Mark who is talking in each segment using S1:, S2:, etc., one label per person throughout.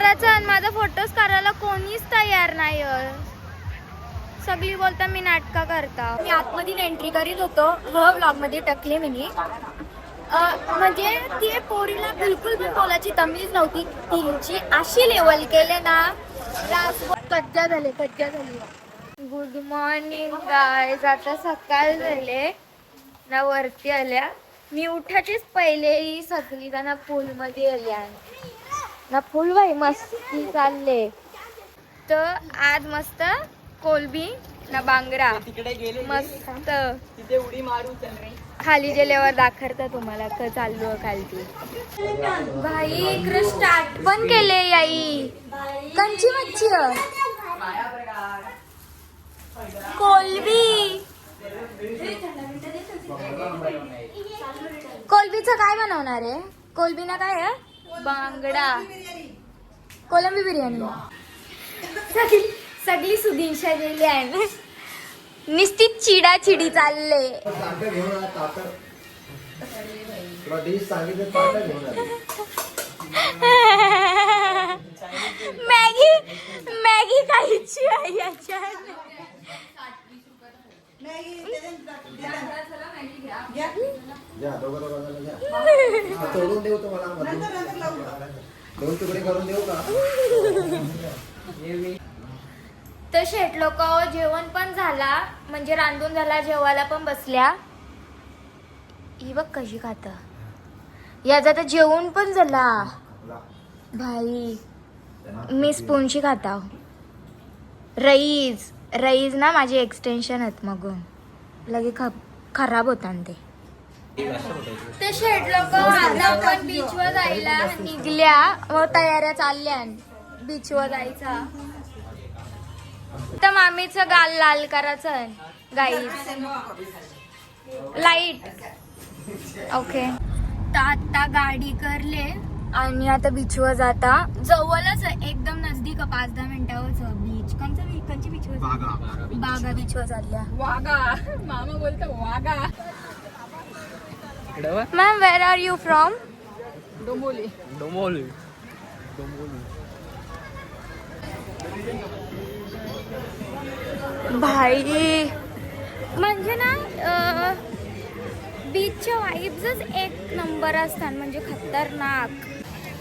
S1: करायचं आणि माझा फोटोज करायला कोणीच तयार नाही. सगळी बोलता मी नाटका करता. मी आतमध्ये एंट्री करीत होतो व्लॉग मध्ये टाकले मी. म्हणजे ती पोरीला बिलकुल पण बोलायची तमीज नव्हती. तिची अशी लेवल केले ना, कच्चा झाले. Good morning guys. आता सकाळ झाले ना, वरती आल्या. मी उठाचीच पहिले सगळी जण पूल मध्ये आल्या ना. फुल बाई मस्ती चालले. तर आज मस्त कोलबी ना बांगडा मस्त
S2: तिथे उडी मारू
S1: खाली गेल्यावर दाखवता तुम्हाला क चाललो खालती. भाई इकडे स्टार्ट पण केले याई. कंची मच्छी कोलबी. कोलबीचं काय बनवणार आहे? कोलबी ना काय आहे? बांगडा. कोलंबी बिर्याणी. सगळी सुदिनशा गेली आहे. निश्चित चिडी चालले. मॅगी खायची आहे याच्यात.
S3: तोडून देऊ तुम्हाला, दोन तुकडे करून देऊ का?
S1: तर शेट लोक जेवण पण झाला, म्हणजे रांधून झाला, जेवायला पण बसल्या. ही बघ कशी खात. याचा तर जेवण पण झाला भाई. मी स्पूनशी खाता. रईज ना माझी एक्सटेन्शन आहेत, मग लगे खराब होता ते. ते शेट लोक आता पण बीचवर जायला निघल्या व तयाऱ्या चालल्या बीचवर जायचा. तर मामीचं गाल लाल करायचं गाईच लाईट. ओके, तर आता गाडी करले आणि आता बीचवर जाता. जवळच एकदम नजदीक 5-10 मिनिटावरच बीच. कंची बीचवर? बागा बीचवर चालल्या.
S2: वागा मामा बोलतो वागा.
S1: Ma'am where are you from?
S2: Dombivli.
S1: भाई म्हणजे ना बीचच्या वाईब्सच एक नंबर असतात, म्हणजे खतरनाक.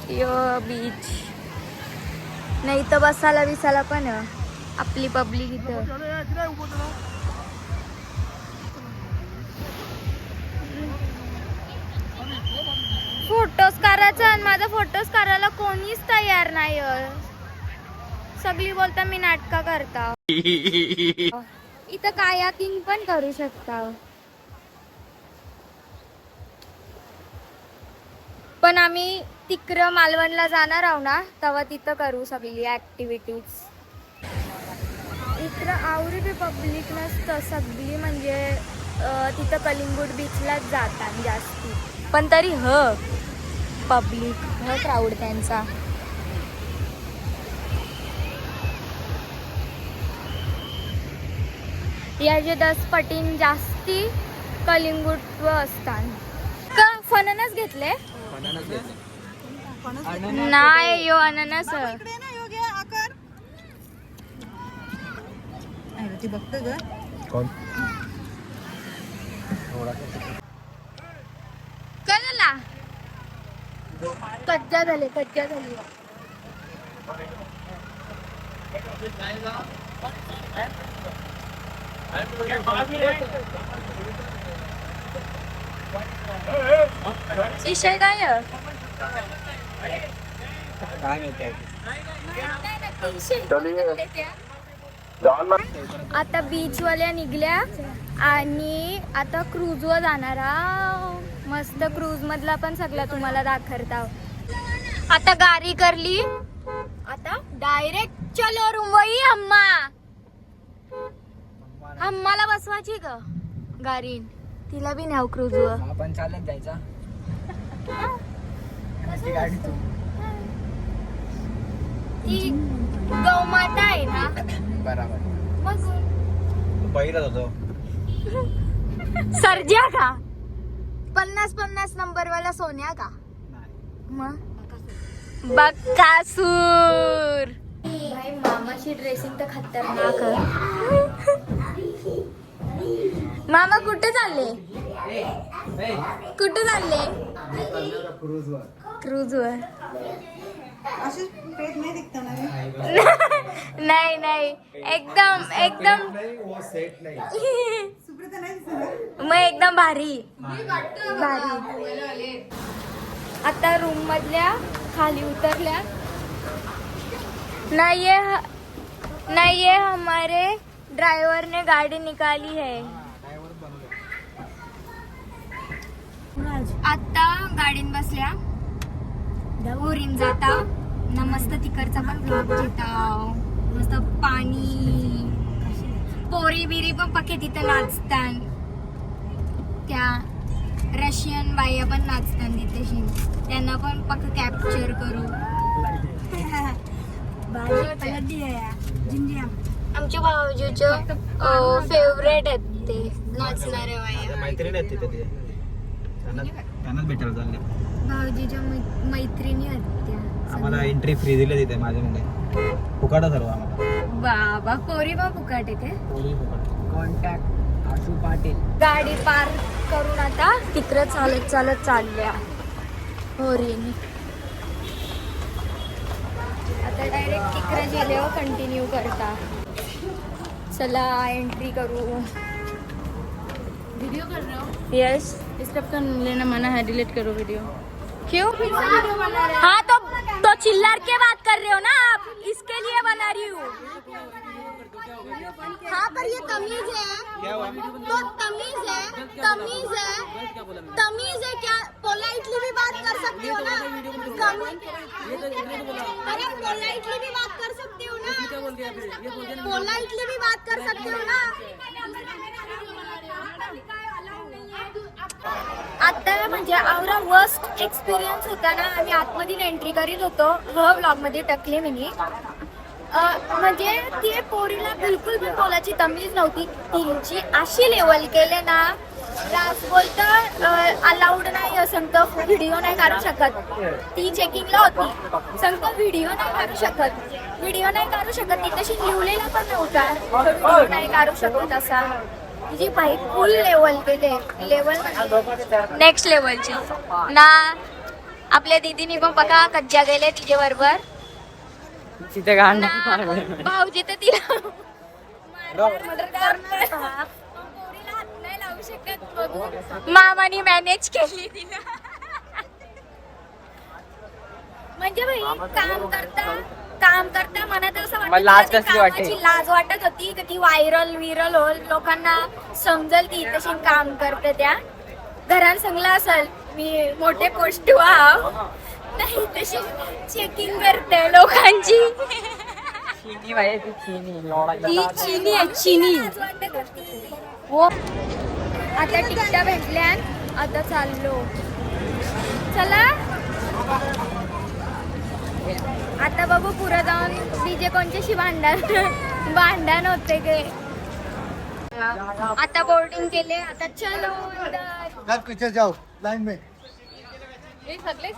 S1: यो बीच नाही तर बसायला विसायला पण आपली पब्लिक इथं. फोटोज करायचं आणि माझा फोटोज करायला कोणीच तयार नाही. सगळी बोलता मी नाटका करता. इथं कायाकिंग पण करू शकता, पण आम्ही तिकडं मालवणला जाणार आहोत ना, तेव्हा तिथं करू सगळी ऍक्टिव्हिटीज. इकडं आवरी बी पब्लिक नसतं सगळी, म्हणजे तिथं कलिंगूट बीचलाच जातात जास्ती, पण तरी पब्लिक क्राऊड त्यांचा. याचे 10 पटीन जास्ती कलिंगूट असतात. का फणस घेतले? नाही यो अननस.
S2: बघतो ग
S1: कळला कच्चा झाले. विषय काय आता बीचवाल्या निघल्या आणि आता क्रूजवर जाणार. मस्त क्रूज मधला पण सगळा तुम्हाला दाखवता. आता गाडी करली, आता डायरेक्ट चलो रुंबई. अम्माला बसवायची का गाडी? तिला बी न्याव क्रूजवर.
S2: आपण चालत जायचा
S1: ती गौमाता आहे ना,
S2: बरोबर.
S1: मग
S3: पहिलाच होतो.
S1: सर्जा का 50 नंबर वाला सोन्या का? मग बक्कासूर. भाई मामाची ड्रेसिंग तर खतरनाक आहे. मामा कुठे चालले? कुठे चालले? क्रूजवर. नाही नाही एकदम एकदम मग एकदम भारी भारी. आता रूम मधल्या खाली उतरल्या. नहीं ये हमारे ड्राइवर ने गाड़ी निकाली है. आता गाडीन बसल्या उरीन जाता ना. मस्त तिकडचा पण ब्लॉग घेता. मस्त पाणी पोरी बिरी पण पक्के तिथं नाचतान. त्या रशियन बाया पण नाचतान तिथे. त्यांना पण पक्क कॅप्चर करू. आमच्या भाऊजीचे फेवरेट आहेत ते नाचणारे बाया.
S3: मैत्रीण आहेत तिथे ते. त्यांनाच भेटायला चालले.
S1: भाऊजीच्या मैत्रिणी आहेत त्या.
S3: आम्हाला एंट्री फ्री दिली तिथे माझ्या मुले. फुकाटा सर्व आम्हाला.
S1: बाबा पोरी पण फुकाट येते.
S2: कॉन्टॅक्ट आशू पाटील.
S1: गाडी पार्क करून आता तिकडे चालत चालत चालल्या होरीने. आता डायरेक्ट तिकडे गेल्यावर कंटिन्यू करता. चला एंट्री करू.
S2: वीडियो कर रहे हो?
S1: यस.
S2: इस टप का लेना मना है, डिलीट करो वीडियो.
S1: क्यों? हाँ तो चिल्लार के बात कर रहे हो ना आप, इसके लिए बना रही हूँ. हाँ पर ये तमीज है. तो तमीज है क्या? पोलाइटली भी बात कर सकते हो ना. अरे पोलाइटली भी बात कर सकते हो ना. पोलाइटली भी बात कर सकते हो ना. आता म्हणजे आवरा वर्स्ट एक्सपिरियन्स होता ना. आम्ही आतमध्ये एंट्री करीत होतो. व्लॉग मध्ये टाकले मी. म्हणजे ती पोरीला बिलकुल पण बोलायची तमीज नव्हती. तिची अशी लेवल केले ना. राज बोलत अलाउड नाही सांगतो. व्हिडिओ नाही काढू शकत. ती चेकिंगला होती. सांगतो व्हिडिओ नाही काढू शकत. ती तशी लिवलेला पण नव्हता व्हिडिओ नाही काढू शकत असा. तिची बाई फुल लेवल केले. नेक्स्ट लेवलची ना. आपल्या दीदीनी पण बघा कज्जा गेले तिच्या बरोबर. भाऊजी तर तिला नाही लावू शकत. मामानी मॅनेज केली तिला. म्हणजे भाई काम करता मनात असं वाटत लाज वाटत होती की ती व्हायरल हो लोकांना समजल ती तशी काम करते. त्या घरात सांगला असल मी मोठे पोस्ट व्हाव नाही तशी चेकिंग करते लोकांची. ती चीनी आहे चीनी. हो आता तिकटा भेटल्या. आता चाललो. चला आता बघू पुढे जाऊन डीजे कोणच्याशी भांडण होते गे. आता बोर्डिंग केले. आता चलो
S3: पीछे जाओ लाइन में.
S2: सगळे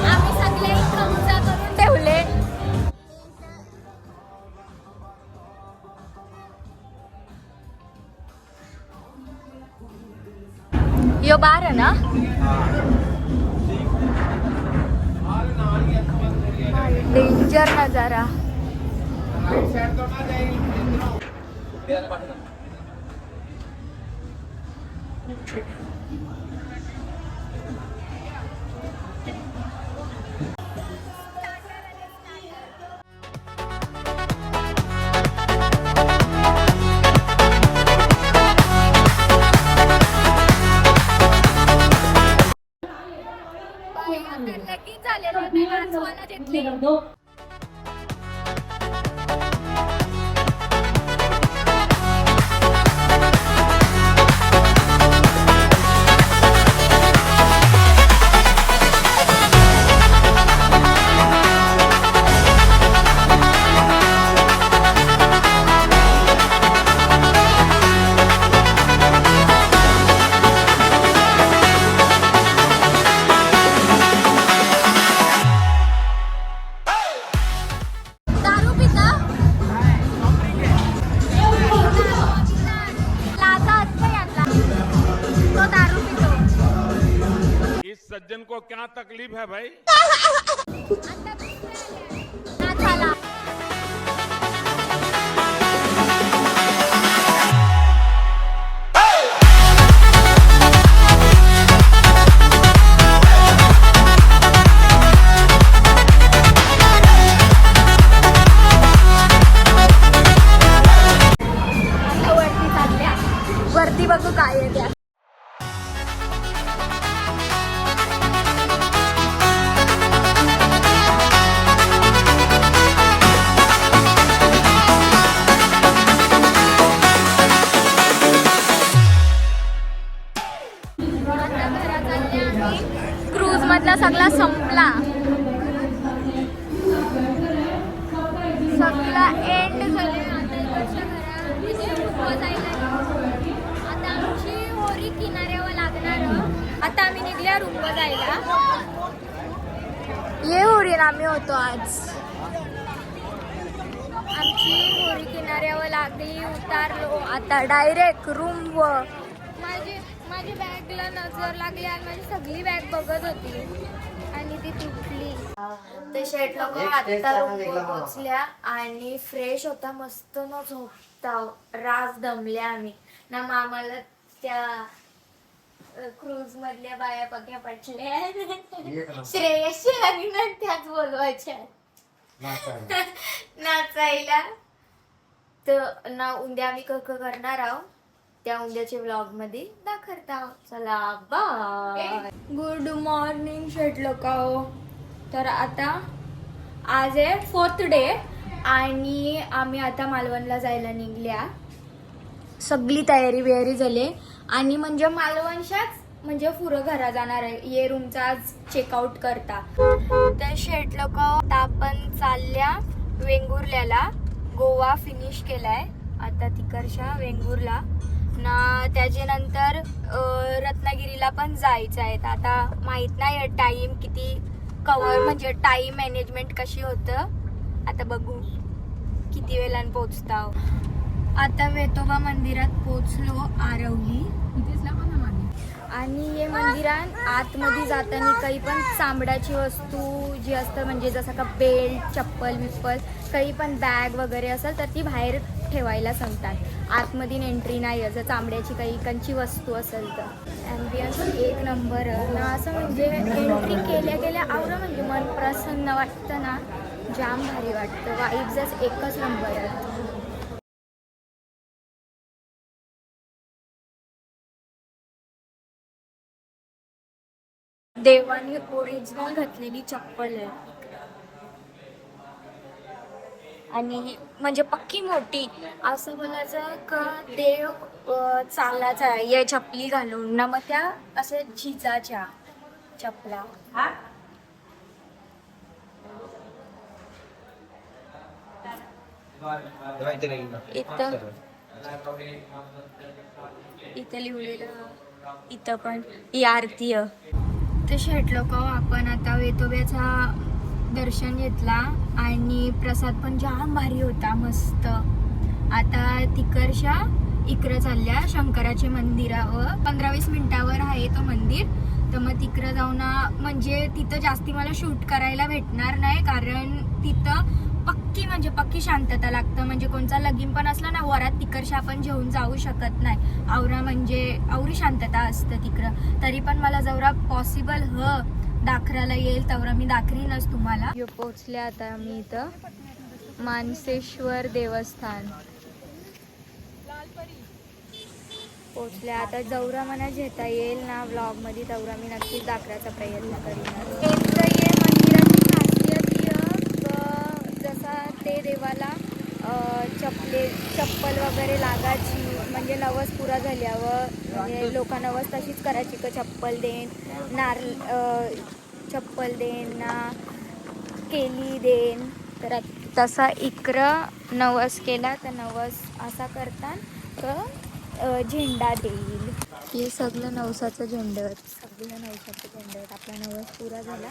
S1: आम्ही सगळे कमचा करून ठेवले. यो बार है ना. डेंजर नजारा. लगेच झालेलं. दारू पिता लाचा असतं यातला तो दारू पितो
S4: इस सज्जन को क्या तकलीफ है भाई?
S1: नाचाला वरती चालल्या वरती बघू काय आहे त्या क्रूज मधला सगळा संपला सगळा एंड झाले आता इकडच्या घरा म्हणजे उभं जायला आता आमची होरी किनाऱ्यावर लागणार आता आम्ही निघल्या रूमवर जायला ये होरीन आम्ही होतो आज आमची होरी किनाऱ्यावर लागली उतारलो आता डायरेक्ट रूमवर माझी बॅगला नजर लागली आणि माझी सगळी बॅग बघत होती आणि ती तुटली ते शेट लोक आता रूमवर पोचल्या आणि फ्रेश होता मस्त न झोपता रास दमल्या आम्ही ना मामाला त्या क्रूज मधल्या बाया पक्या पटल्या श्रेयशी आणि ना त्याच बोलवायच्या नाचायला तर ना उद्या आम्ही करणार आहोत त्या उद्याच्या व्लॉग मध्ये दाखवत आहोत चला बाय गुड मॉर्निंग शेट लोकांनो तर आता आज आहे 4th डे आणि आम्ही आता मालवणला जायला निघल्या सगळी तयारी बियारी झाली आणि म्हणजे मालवणशाच म्हणजे पुरं घरा जाणार आहे ये रूमचा आज चेकआउट करता तर शेट लोक आपण चालल्या वेंगुर्ल्याला गोवा फिनिश केलाय आता तिकडच्या वेंगुर्ला ना त्याच्यानंतर रत्नागिरीला पण जायचं आहे आता माहित नाही टाइम किती कव्हर म्हणजे टाइम मॅनेजमेंट कशी होतं आता बघू किती वेळानं पोहोचता आता वेतोबा मंदिरात पोहोचलो आरवली आणि हे मंदिरात आतमध्ये जाताना काही पण चामड्याची वस्तू जी असतं म्हणजे जसं का बेल्ट चप्पल विप्पल काही पण बॅग वगैरे असेल तर ती बाहेर ठेवायला सांगतात आतमध्ये एंट्री नाही जर चामड्याची काही कंची वस्तू असेल तर ॲम्बियन्स एक नंबर ना असं म्हणजे एंट्री केल्या गेल्या आवडं म्हणजे मन प्रसन्न वाटतं ना जाम भारी वाटतं वाईब्सच एकच नंबर आहे देवानी ओरिजिनल घातलेली चप्पल आहे आणि म्हणजे पक्की मोठी असं बोलायचं का देव चालायचा आहे या चपली घालून ना मग त्या असं झिजाच्या चपला इथं लिहिलेलं इथं पण ही आरती तर शेट लोक आपण आता वेतोब्याचा दर्शन घेतला आणि प्रसाद पण जाम भारी होता मस्त आता तिकडच्या इकडं चालल्या शंकराच्या मंदिरावर 15-20 मिनिटावर आहे तो मंदिर तर मग तिकडं जाऊन म्हणजे तिथं जास्ती मला शूट करायला भेटणार नाही कारण तिथं पक्की शांतता लागतं म्हणजे कोणचा लगीन पण असला ना वरात तिकडच्या आपण घेऊन जाऊ शकत नाही आवरा म्हणजे आवरी शांतता असतं तिकडं तरी पण मला जवरा पॉसिबल दाखराला येईल तेवढा मी दाखरीनच तुम्हाला पोहोचले आता मी इथं मानसेश्वर देवस्थान पोहोचले आता जवरा मला घेता येईल ना व्लॉग मध्ये तेवढा मी नक्कीच दाखराचा प्रयत्न करीन मंदिराची खासियत चप्पल वगैरे लागायची, म्हणजे नवस पुरा झाल्यावर म्हणजे लोक नवस तशीच करायची का चप्पल देन चप्पल देन ना केली देन. तर तसा इकडं नवस केला तर नवस असा करतात का झेंडा देईल. हे सगळं नवसाचं झेंडत, सगळं नवसाचं झेंडत. आपला नवस पुरा झाला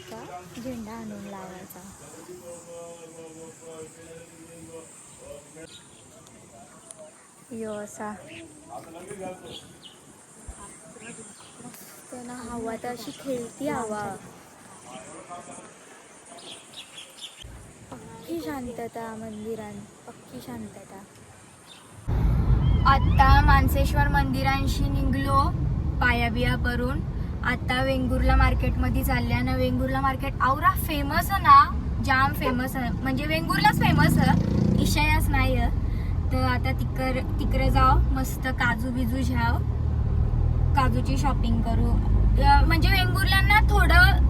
S1: का झेंडा आणून लावायचा. यो असा मस्त ना, हवा तर अशी खेळती हवा. पक्की शांतता मंदिरात, पक्की शांतता. आता मानसेश्वर मंदिरांशी निघलो पाया बिया करून. आता वेंगुर्ला मार्केटमध्ये चालल्या ना. वेंगुर्ला मार्केट आवरा फेमस ना, जाम फेमस, म्हणजे वेंगुर्लाच फेमस, इशायाच नाही. तर आता तिकडे जाऊ, मस्त काजू बिजू घ्याव, काजूची शॉपिंग करू. म्हणजे वेंगुर्ल्यांना थोडं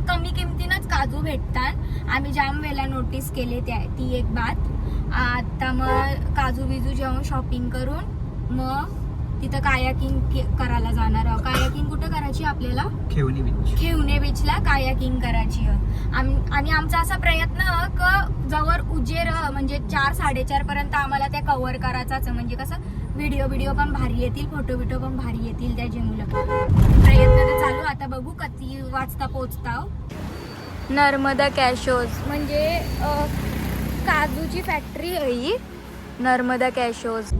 S1: कमी किमतीनच काजू भेटतात. आम्ही जाम वेळेला नोटीस केले ती एक बात. आता मग काजू बिजू जेवून शॉपिंग करून मग तिथं कायाकिंग करायला जाणार आहोत. कायाकिंग कुठं करायची आपल्याला? खेवणे बीचला कायाकिंग करायची. आणि आमचा असा प्रयत्न क जवळ उजेर म्हणजे 4-4:30 पर्यंत आम्हाला त्या कव्हर करायचाच. म्हणजे कसं व्हिडिओ पण भारी येतील, फोटो पण भारी येतील त्याचे मुलं. प्रयत्न तर चालू. आता बघू किती वाजता पोहोचताव. नर्मदा कॅशोज म्हणजे काजूची फॅक्टरी आहे नर्मदा कॅशोज.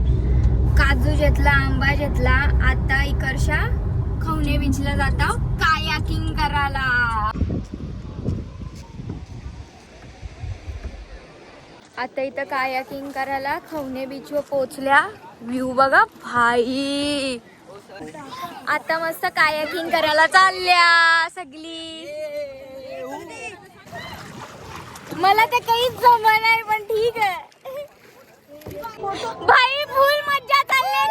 S1: काजू घेतला, आंबा घेतला. आता इकडच्या खवणे बीचला जाता कायाकिंग करायला. आता इथं कायाकिंग करायला खवणे बीचवर पोहोचल्या. व्ह्यू बघा भाई. आता मस्त कायाकिंग करायला चालल्या सगळी. मला तर काहीच जमलं नाही पण ठीक आहे भाई. फुल मज्जा चालले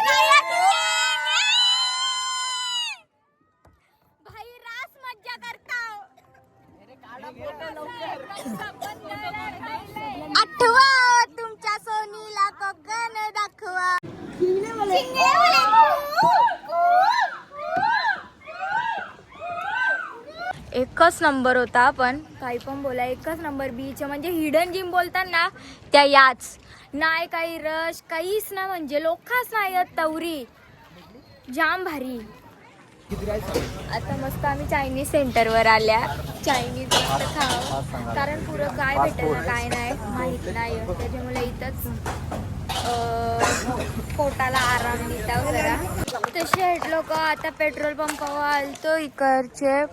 S1: भाई. रास मज्जा करताव. आठवा तुमच्या सोनीला कोकण दाखवा. एकच नंबर होता. पण काही पण बोला, एकच नंबर. बीच म्हणजे हिडन जिम बोलतात ना त्या याच नाही. काही रश काहीच ना, म्हणजे लोकच नाही तवरी. जाम भारी. आता मस्त आम्ही चायनीज सेंटरवर आल्या. चायनीज मस्त खाव, कारण पुरं काय भेटेल ना काय नाही माहित नाही. त्याच्यामुळे इथंच पोटाला आराम देतात जरा. तसे लोक आता पेट्रोल पंपावर आलतो इकडचे,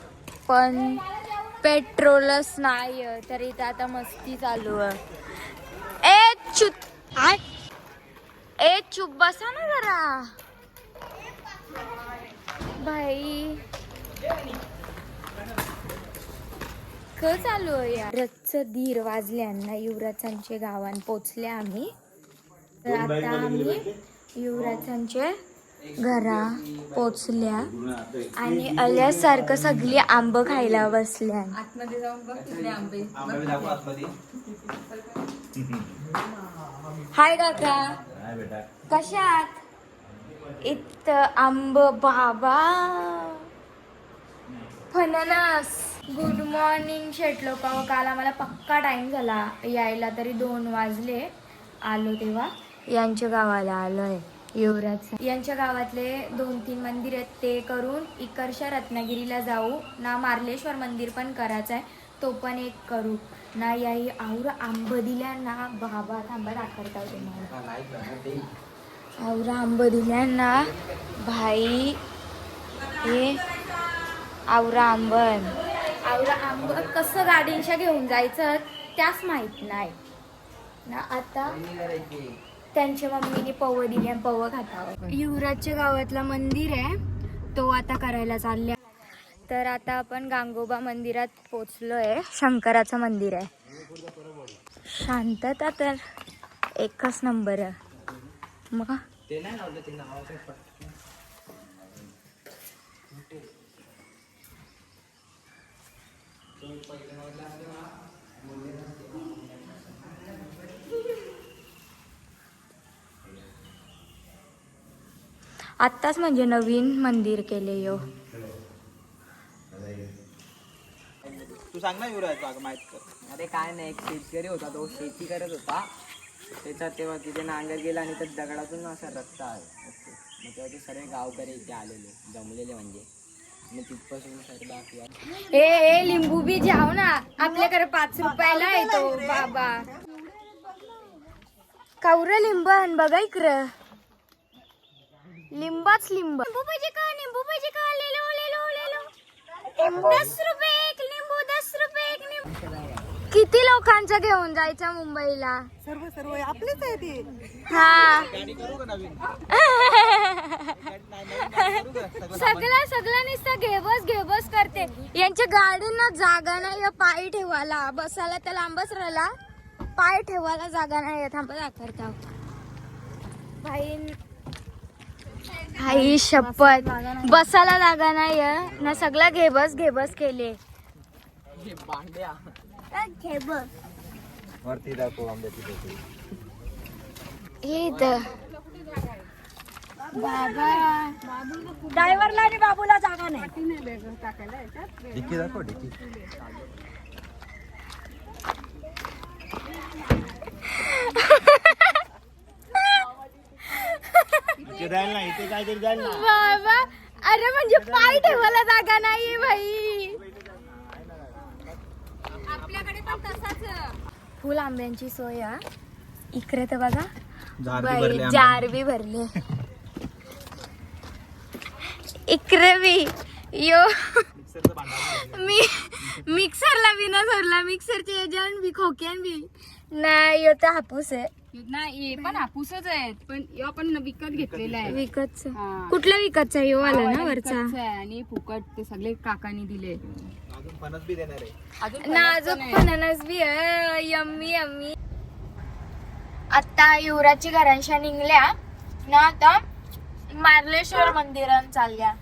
S1: पण पेट्रोलच नाही. तर इथं आता मस्ती चालू आहे. ए चुप बसा ना जरा भाई. क चालू आहे यार. रथचं 1:30 वाजल्यांना युवराजांचे गावात पोचले आम्ही. तर आता आम्ही युवराजांचे घरा पोचल्या आणि आल्यासारखं सगळी आंब खायला बसल्या.
S2: आतमध्ये जाऊन बघ तिकडे आंबे.
S1: हाय काका, कशात? इथं आंब बाबा. फणस. गुड मॉर्निंग शेट लोक. काल आम्हाला पक्का टाइम झाला यायला, तरी 2 वाजले आलो तेव्हा. यांच्या गावाला आलोय युवराज. यांच्या गावातले 2-3 मंदिर आहेत ते करून इकडच्या रत्नागिरीला जाऊ ना. मार्लेश्वर मंदिर पण करायचं आहे, तो पण एक करू ना. याही आवर आंब दिल्या ना बाबा. थांबा दाखवता तुम्हाला. आवर आंब दिल्या ना भाई. हे आवरा आंबन. आवरा आंब कसं गाडींच्या घेऊन जायचं त्याच माहित नाही ना. आता त्यांच्या मम्मीने पव दिली आणि पव खातावं. युवराजच्या गावातला मंदिर आहे तो आता करायला चालल्या. तर आता आपण गांगोबा मंदिरात पोचलोय. शंकराचं मंदिर आहे. शांतता तर एकच नंबर आहे. मग
S3: ते नाही लावलं ते नावाचं
S1: आत्ताच म्हणजे नवीन मंदिर केले यो.
S5: तू सांग ना युवराज बाग माहित कर.
S6: अरे काय नाही, एक शेतकरी होता, तो शेती करत होता. त्याच्यात तेव्हा तिथे नांगर गेला आणि त्या दगडातून असा रस्ता आहे. मग तेव्हा ते सर्व गावकरी इथे आलेले, जमलेले म्हणजे. मग तिथपासून सर्व बाकी
S1: ए लिंबू बी जाऊ ना, आपल्याकडे 5 रुपयाला येतो बाबा. कावरं लिंब आण बघा इकडं. लिंबाच लिंब. लिंबू पाहिजे का लेलो लेलो लेलो. 10 रुपये एक लिंबू, 10 रुपये एक लिंबू. किती लोकांचं घेऊन जायचं मुंबईला?
S2: सर्व आपलेच आहे ते.
S1: हा
S5: गाडी करू का नवीन?
S1: सगळं नुसतं घेबस करते. यांच्या गाडींना जागा नाही पाय ठेवायला, बसायला तर लांबच राहिला, पाय ठेवायला जागा नाही. थांबा दाखवता भाई शपथ, बसायला जागा नाही ना. सगळं घेबस केले.
S6: भांड्या
S3: वरती दाखव आंब्याची टोकरी.
S1: हे इथं बाबा ड्रायव्हरला आणि बाबूला जागा नाही.
S3: डिक्की दाखव डिक्की.
S5: जाईल ना इथे काहीतरी जाईल ना.
S1: बाबा अरे म्हणजे पाय ठेवायला जागा नाहीये भाई. आपल्याकडे पण तसाच फुल आंब्यांची सोय हा. इकडे तर बघा बाई, जार बी भरले. इकडे बी यो मी मिक्सरला बी ना सोडला, मिक्सरच्या याच्यावर बी खोक्यान बी नाही. यो तर हापूस आहे.
S2: नाही पण हापूसच आहेत, पण यो आपण विकत घेतलेला आहे.
S1: विकतच.
S2: हा.
S1: कुठला विकतचा यो आला ना वरचा?
S2: विकतचं आहे आणि फुकट ते सगळे काकांनी दिले.
S5: अजून फणस बी देणार आहे.
S2: अजून
S1: नाजूक फणस बी आहे. Yummy yummy. आता युवराजची घरांशा निघल्या ना, आता मार्लेश्वर मंदिरात चालल्या.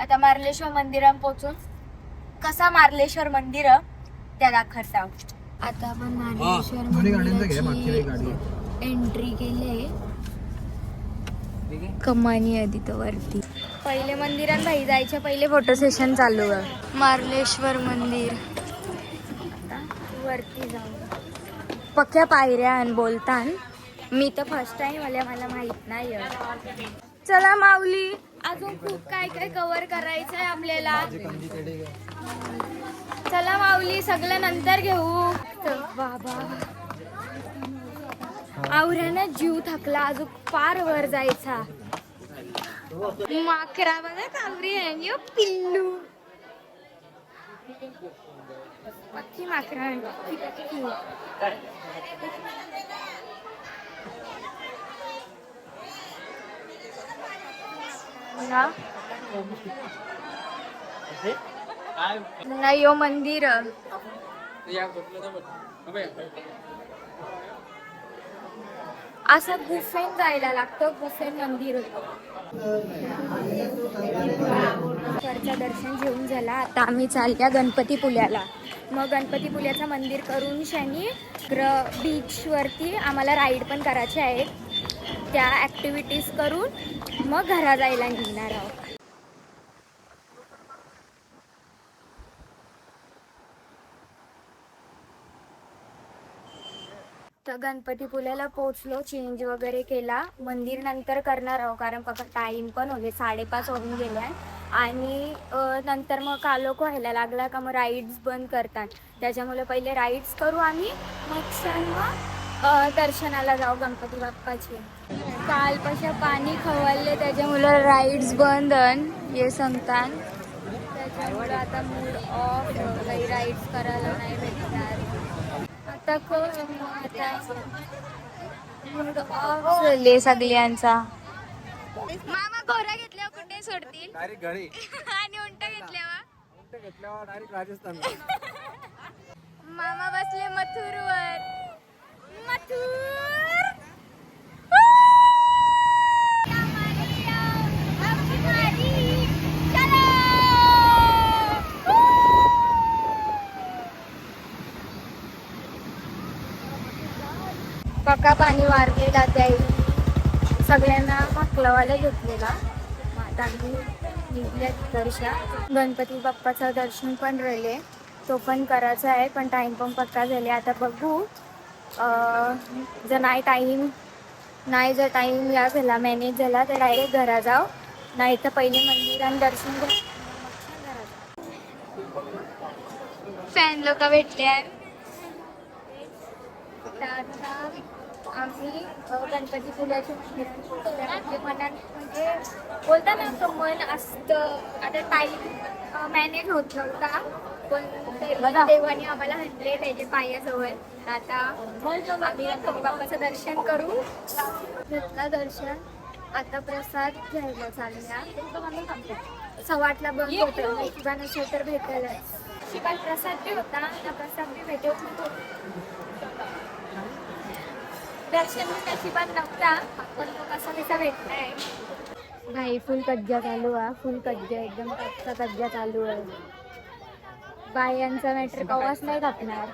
S1: आता मार्लेश्वर मंदिरात पोचून कसा मार्लेश्वर मंदिर त्या दाखवता. आता आपण मार्लेश्वर मंदिराची एंट्री केली. कमानी आहे तिथं वरती. पहिले मंदिरात भाई जायच्या पहिले फोटो सेशन चालू आहे. मार्लेश्वर मंदिर वरती जाऊ. पक्क्या पायऱ्या आणि बोलतान. मी तर फर्स्ट टाइम मला माहित नाही. चला माऊली, अजून खूप काय काय कव्हर करायचंय आपल्याला. चला माऊली, सगळं नंतर घेऊ. बाबा आवऱ्यानं जीव थकला, अजून पार वर जायचा. माकरा बघा कावरी आहे यो पिल्लू. पक्की माकरा आहे. ना यो मंदिर असं गुफेन जायला लागतं. गुफेन मंदिर होतं. वरचं दर्शन घेऊन झाला. आता आम्ही चालल्या गणपती पुल्याला. मग गणपती पुल्याचं मंदिर करून शनी बीचवरती आम्हाला राईड पण करायचे आहेत. त्या ॲक्टिव्हिटीज करून मग घरा जायला निघणार आहोत. तर गणपतीपुल्याला पोहोचलो, चेंज वगैरे केला. मंदिर नंतर करणार आहोत कारण बघा टाईम पण होते, 5:30 होऊन गेले आहे. आणि नंतर मग कालोख व्हायला लागला का मग राईड्स बंद करतात. त्याच्यामुळे पहिले राईड्स करू आम्ही, मग दर्शनाला जाऊ गणपती बाप्पाची. कालपासून पाणी खवळले त्याच्यामुळे राईड्स बंद हे सांगतात. त्याच्यामुळे आता मूड ऑफ, काही राईड्स करायला नाही भेटणार. आता मूड ऑफ झाले सगळ्यांचा. मामा गोरा घेतल्यावर कुठे सोडतील
S5: घरी
S1: आणि उंट घेतल्यावर
S5: डायरेक्ट राजस्थान.
S1: मामा बसले मथुरवर. मथुर पक्का पाणी वारलेला त्या सगळ्यांना बाकलावाला घेतलेला. आता आम्ही निघल्या दर्शन. गणपती बाप्पाचं दर्शन पण राहिले, तो पण करायचा आहे, पण टाईम पण पक्का झाले. आता बघू जर जर टाईम या झाला मॅनेज झाला तर डायरेक्ट घरा जाऊ, नाही तर पहिले मंदिरात दर्शन करू. फॅन लोक भेटले आहे. आम्ही गणपती फुलाची मनात म्हणजे बोलता ना तो मन असतं. आता टाईम मॅनेज होत नव्हता, पण देवाने आम्हाला हटले त्याचे पायाजवळ. आता आम्ही गणपती बाप्पाचं दर्शन करू. घेतला दर्शन. आता प्रसाद घ्यायला चालल्या. 8:15 बंद होतं. शिवान असेल तर भेटायला शिवान प्रसाद बी होता. आता प्रसाद बी भेटत होतो. दर्शन नशिबात नव्हता, पण तो कसा कसा भेटलाय. भाई फुल कज्जा चालू आहे. फुल कज्जा, एकदम कच्चा कज्जा चालू आहे. बायांचा मॅटर कवाच नाही टाकणार.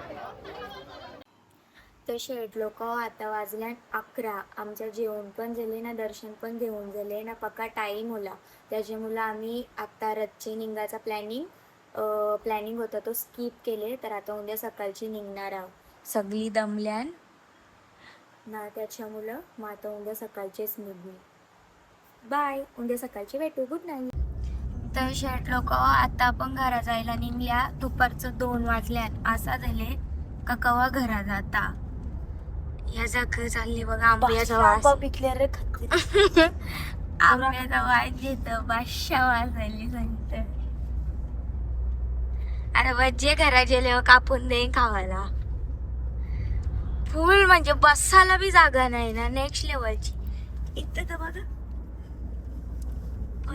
S1: तर शेट लोक आता वाजल्या 11. आमचं जेवण पण झाले ना, दर्शन पण घेऊन झाले ना, पक्का टाईम होला. त्याच्यामुळं आम्ही आता रथचे निघायचा प्लॅनिंग होता तो स्किप केले. तर आता उद्या सकाळची निघणार आहोत. सगळी दमल्यान ना, त्याच्यामुळं मग आता उद्या सकाळचेच निघू. बाय, उद्या सकाळची भेटू. Good night. तर शेट लोक आता आपण घरा जायला निघल्या. दुपारचं 2 वाजल्यात. असा झाले का कवा घरा जाता. या जखर चालली बघा आंब्याचा वास. आंब्याचा वास येतं. बादशा वास आली सांगत. अरे बच्चे घरा गेले कापून देईन खावायला. फुल म्हणजे बसायला बी जागा नाही ना, नेक्स्ट लेवलची. इथं तर बघा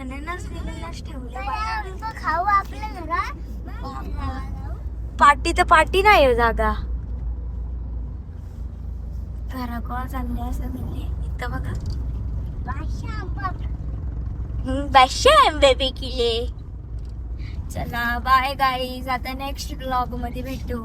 S1: अननस बिननस ठेवले. खाऊ आपल्या घरात. पार्टी तर पार्टी नाही आहे जागा. घरा कोण चालले असं म्हणजे. इथं बघा बादशा आंबे पिकले. चला बाय गाईज. आता नेक्स्ट ब्लॉग मध्ये भेटू.